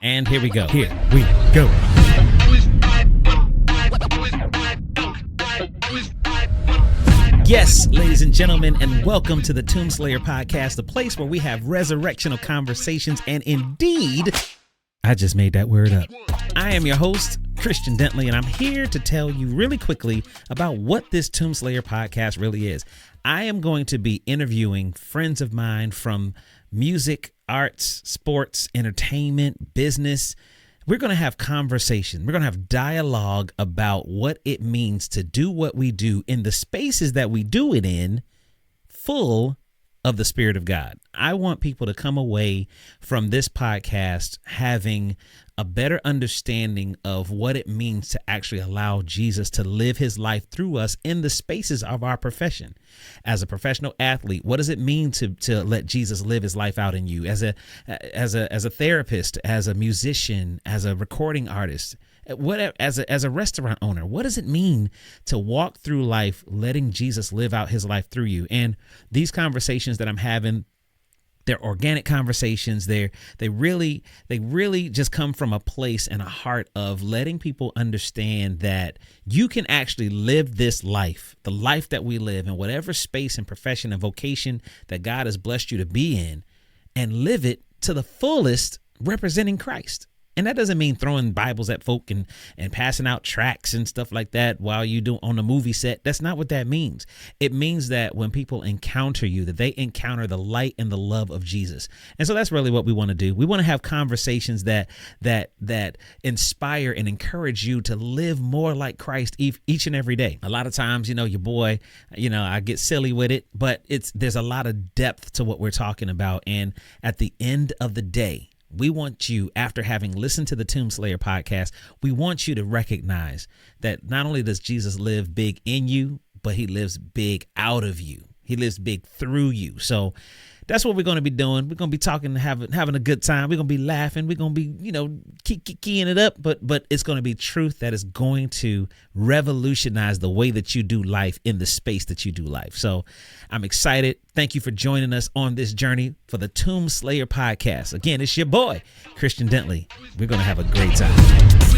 And here we go. Here we go. Yes, ladies and gentlemen, and welcome to the Tombslayer Podcast, the place where we have resurrectional conversations, and indeed, I just made that word up. I am your host, Khristian Dentley, and I'm here to tell you really quickly about what this Tombslayer Podcast really is. I am going to be interviewing friends of mine from music, arts, sports, entertainment, business. We're going to have conversation. We're going to have dialogue about what it means to do what we do in the spaces that we do it in, full of the Spirit of God. I want people to come away from this podcast having a better understanding of what it means to actually allow Jesus to live his life through us in the spaces of our profession. As a professional athlete, what does it mean to let Jesus live his life out in you? As a therapist, as a musician, as a recording artist, as a restaurant owner, what does it mean to walk through life letting Jesus live out his life through you? And these conversations that I'm having, they're organic conversations. They really just come from a place and a heart of letting people understand that you can actually live this life, the life that we live in whatever space and profession and vocation that God has blessed you to be in, and live it to the fullest, representing Christ. And that doesn't mean throwing Bibles at folk and passing out tracts and stuff like that while you do on a movie set. That's not what that means. It means that when people encounter you, that they encounter the light and the love of Jesus. And so that's really what we want to do. We want to have conversations that inspire and encourage you to live more like Christ each and every day. A lot of times, your boy, I get silly with it, but there's a lot of depth to what we're talking about. And at the end of the day, we want you, after having listened to the Tombslayer Podcast, we want you to recognize that not only does Jesus live big in you, but he lives big out of you. He lives big through you. So that's what we're going to be doing. We're going to be talking, having a good time. We're going to be laughing. We're going to be, keying it up. But it's going to be truth that is going to revolutionize the way that you do life in the space that you do life. So I'm excited. Thank you for joining us on this journey for the Tombslayer Podcast. Again, it's your boy, Khristian Dentley. We're going to have a great time.